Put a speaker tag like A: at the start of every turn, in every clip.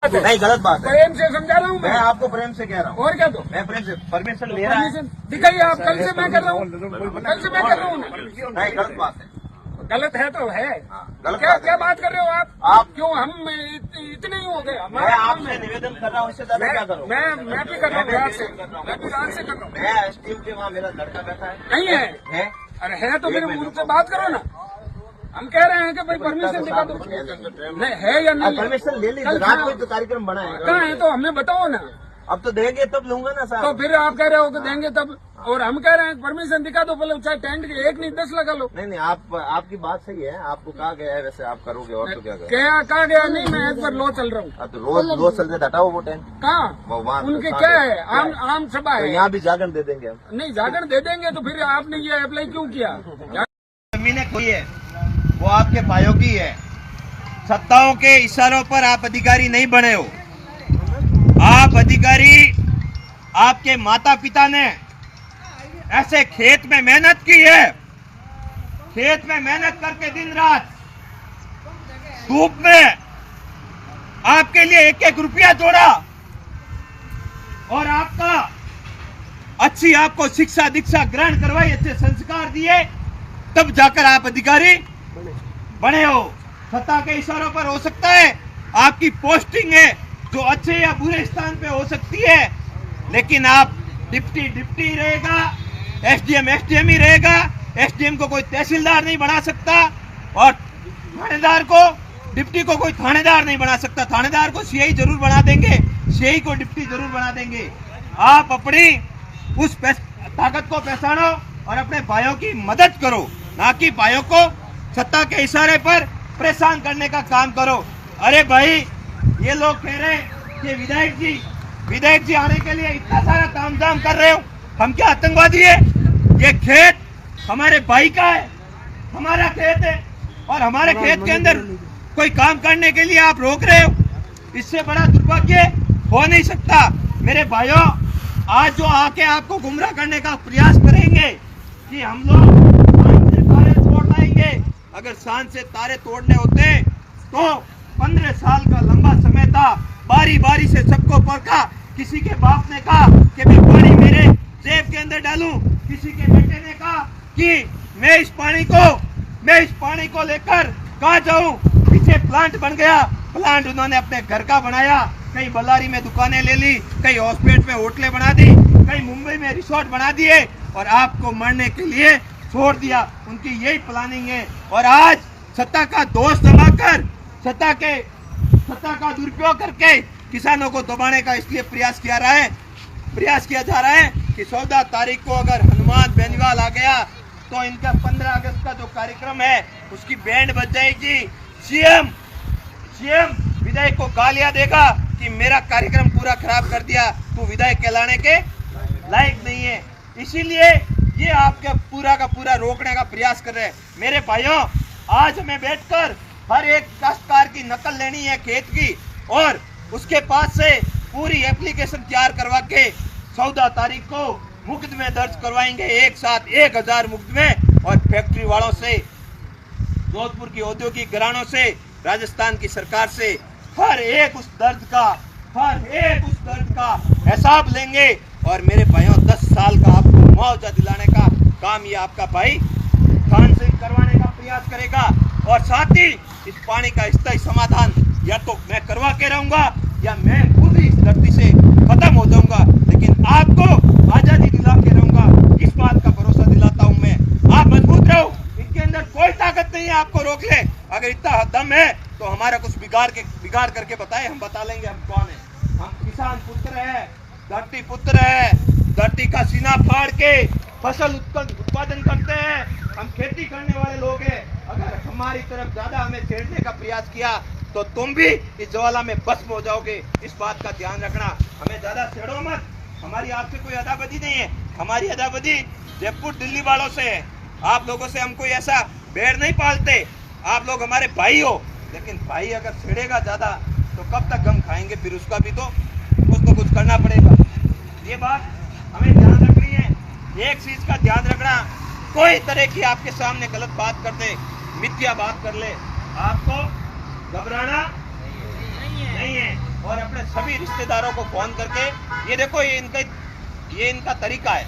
A: नहीं, गलत बात है।
B: प्रेम से समझा रहा हूँ
A: मैं आपको प्रेम से कह रहा हूँ।
B: और क्या तो
A: मैं प्रेम से परमिशन ले रहा है।
B: दिखाइए आप। कल से मैं कर रहा हूँ, कल से मैं कर रहा हूँ।
A: नहीं, गलत बात है।
B: गलत है तो है।
A: गलत
B: क्या
A: बात है।
B: क्या बात कर रहे हो आप?
A: आप
B: क्यों हम इतने ही हो गए?
A: मैं आपसे निवेदन कर रहा हूँ, इससे ज्यादा क्या करूँ?
B: मैं भी कर रहा हूँ रात से, मैं भी रात से कर रहा हूँ।
A: मैं एसटीएम के वहाँ मेरा लड़का बैठा है।
B: नहीं है? अरे है तो फिर उनसे बात करो ना। हम कह रहे हैं कि भाई परमिशन दिखा दो। नहीं है या नहीं?
A: परमिशन ले लीजिए, रात को तो कार्यक्रम बना है।
B: कहाँ है तो हमें बताओ ना।
A: अब तो देंगे तब लूंगा ना
B: तो
A: साहब।
B: फिर आप कह रहे हो कि देंगे तब, और हम कह रहे हैं परमिशन दिखा दो, बोले चाहे टेंट के 1 नहीं 10 लगा लो।
A: नहीं, आपकी बात सही है। आपको कहा गया है वैसे आप करोगे, और तो क्या करोगे?
B: क्या कहा गया? नहीं, मैं एज पर लो चल रहा हूँ।
A: तो रोज चल रहे हटाओ वो टेंट।
B: कहाँ? उनके क्या है? आम सभा
A: तो
B: है।
A: यहाँ भी जागरण दे देंगे हम।
B: नहीं, जागरण दे देंगे तो फिर आपने ये अप्लाई क्यों किया?
A: जमीनें कोई है वो आपके भाइयों की है। सत्ताओं के इशारों पर आप अधिकारी नहीं बने हो। आप अधिकारी, आपके माता पिता ने ऐसे खेत में मेहनत की है, खेत में मेहनत करके दिन रात धूप में आपके लिए 1-1 रुपया जोड़ा, और आपका अच्छी आपको शिक्षा दीक्षा ग्रहण करवाई, अच्छे संस्कार दिए, तब जाकर आप अधिकारी बने हो। सत्ता के इशारों पर हो सकता है आपकी पोस्टिंग है जो अच्छे या बुरे स्थान पे हो सकती है, लेकिन आप डिप्टी रहेगा, एसडीएम ही रहेगा। एसडीएम को कोई तहसीलदार नहीं बना सकता, और थानेदार को, डिप्टी को कोई थानेदार नहीं बना सकता। थानेदार को सीआई जरूर बना देंगे, सीआई को डिप्टी जरूर बना देंगे। आप अपनी उस ताकत को पहचानो और अपने भाइयों की मदद करो, ना कि भाइयों को सत्ता के इशारे पर परेशान करने का काम करो। अरे भाई, ये लोग कह रहे हैं कि विधायक जी आने के लिए इतना सारा तामझाम कर रहे हो, हम क्या आतंकवादी है? ये खेत हमारे भाई का है, हमारा खेत है, और हमारे खेत के अंदर कोई काम करने के लिए आप रोक रहे हो। इससे बड़ा दुर्भाग्य हो नहीं सकता। मेरे भाइयों, आज जो आके आपको गुमराह करने का प्रयास करेंगे कि हम लोग सांड से तारे तोड़ लाएंगे, अगर सांड से तारे तोड़ने होते तो 15 साल का लंबा समय था। बारी बारी से सबको परखा। किसी के बाप ने कहा कि मैं पानी मेरे जेब के अंदर डालूं, किसी के बेटे ने कहा कि मैं इस पानी को लेकर कहाँ जाऊं। पीछे प्लांट बन गया, प्लांट उन्होंने अपने घर का बनाया, कहीं बल्लारी में दुकानें ले ली, कहीं हॉस्पिटल में होटलें बना दी, कहीं मुंबई में रिसोर्ट बना दिए, और आपको मरने के लिए छोड़ दिया। उनकी यही प्लानिंग है। और आज सत्ता का दोष जमाकर, सत्ता का दुरुपयोग करके किसानों को दबाने का इसलिए प्रयास किया जा रहा है कि 14 तारीख को अगर हनुमान बेनीवाल आ गया तो इनका 15 अगस्त का जो कार्यक्रम है उसकी बैंड बज जाएगी। सीएम विधायक को गालियां देगा कि मेरा कार्यक्रम पूरा खराब कर दिया, तू विधायक कहलाने के लायक नहीं है। इसीलिए ये आपके पूरा का पूरा रोकने का प्रयास कर रहे हैं। मेरे भाइयों, आज हमें बैठकर हर एक काश्तकार की नकल लेनी है खेत की, और उसके पास से पूरी एप्लीकेशन तैयार करवा के 14 तारीख को मुकदमे दर्ज करवाएंगे, एक साथ 1000 मुकदमे। और फैक्ट्री वालों से, जोधपुर की औद्योगिक घरानों से, राजस्थान की सरकार से हर एक उस दर्द का हिसाब लेंगे। और मेरे भाइयों, 10 साल का आपको मुआवजा दिलाने का काम ये आपका भाई खान से करवाने का प्रयास करेगा। और साथ ही इस पानी का स्थायी समाधान या तो मैं करवा के रहूंगा या मैं खुद ही इस धरती से खत्म हो जाऊंगा, लेकिन आपको आजादी दिला के रहूंगा। इस बात का भरोसा दिलाता हूं मैं। आप मजबूत रहो, इनके अंदर कोई ताकत नहीं है आपको रोक ले। अगर इतना दम है तो हमारा कुछ बिगाड़ करके बताए, हम बता लेंगे हम कौन है। हम किसान पुत्र है, धरती पुत्र है, धरती का सीना फाड़ के फसल उत्पादन करते हैं, हम खेती करने वाले लोग हैं। अगर हमारी तरफ ज्यादा हमें छेड़ने का प्रयास किया तो तुम भी इस ज्वाला में भस्म हो जाओगे। इस बात का ध्यान रखना। हमें ज्यादा छेड़ो मत। हमारी आपसे कोई अदाबदी नहीं है, हमारी अदाबदी जयपुर दिल्ली वालों से है। आप लोगों से हम कोई ऐसा बैर नहीं पालते। आप लोग हमारे भाई हो, लेकिन भाई अगर छेड़ेगा ज्यादा तो कब तक गम खाएंगे? फिर उसका भी तो कुछ करना पड़ेगा। ये बात हमें ध्यान रखनी है। एक चीज का ध्यान रखना, कोई तरह की आपके सामने गलत बात कर दे, मिथ्या बात कर ले, आपको घबराना नहीं है। और सभी रिश्तेदारों को फोन करके, ये देखो ये इनका तरीका है।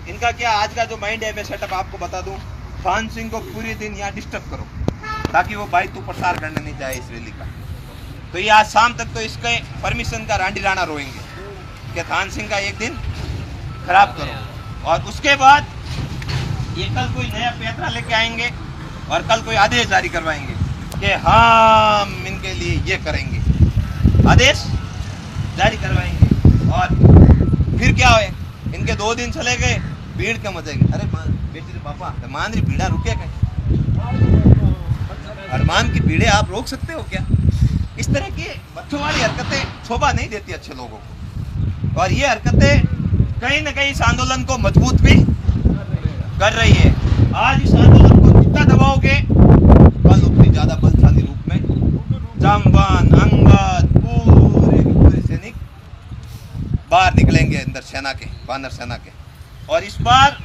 A: इनका क्या, आज का जो माइंड है मैं सेटअप आपको बता दूं, खान सिंह को पूरे दिन यहाँ डिस्टर्ब करो ताकि वो भाई तू प्रसार करने नहीं जाए इस रैली का। तो ये आज शाम तक तो इसके परमिशन का रांडी राणा रोएंगे कि खान सिंह का एक दिन खराब करो, और उसके बाद ये कल कोई नया पैतरा लेके आएंगे और कल कोई आदेश जारी करवाएंगे कि हम इनके लिए ये करेंगे, आदेश जारी करवाएंगे। और फिर क्या हुए, इनके 2 दिन चले गए, भीड़ कम हो जाएगी। अरे बेटी रे पापा मान रही भीड़ा रुके कहीं, अरमान की भीड़े आप रोक सकते हो क्या? इस तरह की बच्चों वाली हरकतें शोभा नहीं देती अच्छे लोगों को, और ये हरकतें कहीं ना कहीं इस आंदोलन को मजबूत भी कर रही है। आज इस आंदोलन को जितना दबाओगे, कल उतनी ज्यादा बलशाली रूप में जामवान, अंगद, पूरे सैनिक बाहर निकलेंगे अंदर सेना के, वानर सेना के। और इस बार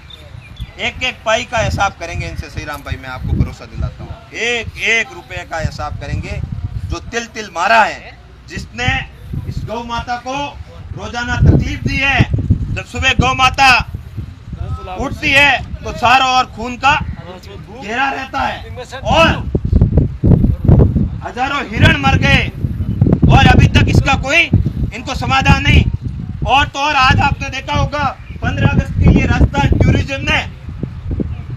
A: एक एक पाई का हिसाब करेंगे इनसे, श्री राम भाई मैं आपको भरोसा दिलाता हूँ। एक एक रुपए का हिसाब करेंगे। जो तिल तिल मारा है, जिसने इस गौ माता को रोजाना तकलीफ दी है, जब सुबह गौ माता उठती है तो चारों ओर खून का घेरा रहता है, और हजारों हिरण मर गए और अभी तक इसका कोई इनको समाधान नहीं। और तो और आज आपने देखा होगा 15 अगस्त के लिए राजस्थान टूरिज्म ने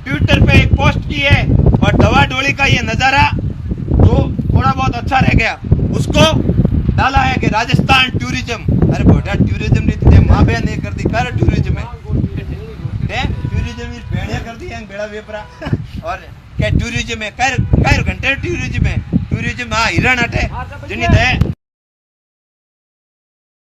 A: ट्विटर पे एक पोस्ट की है, और दवा डोली का ये नजारा जो थोड़ा बहुत अच्छा रह गया उसको डाला है कि राजस्थान टूरिज्म। अरे बेटा टूरिज्म नहीं थे, माँ बहन नहीं कर दी, कर टूरिज्म है, टूरिज्म भेड़िया कर दी बेड़ा वेपरा, और क्या टूरिज्म है, कर घंटे टूरिज्म है, टूरिज्म हाँ हिरण हटे जिन्हें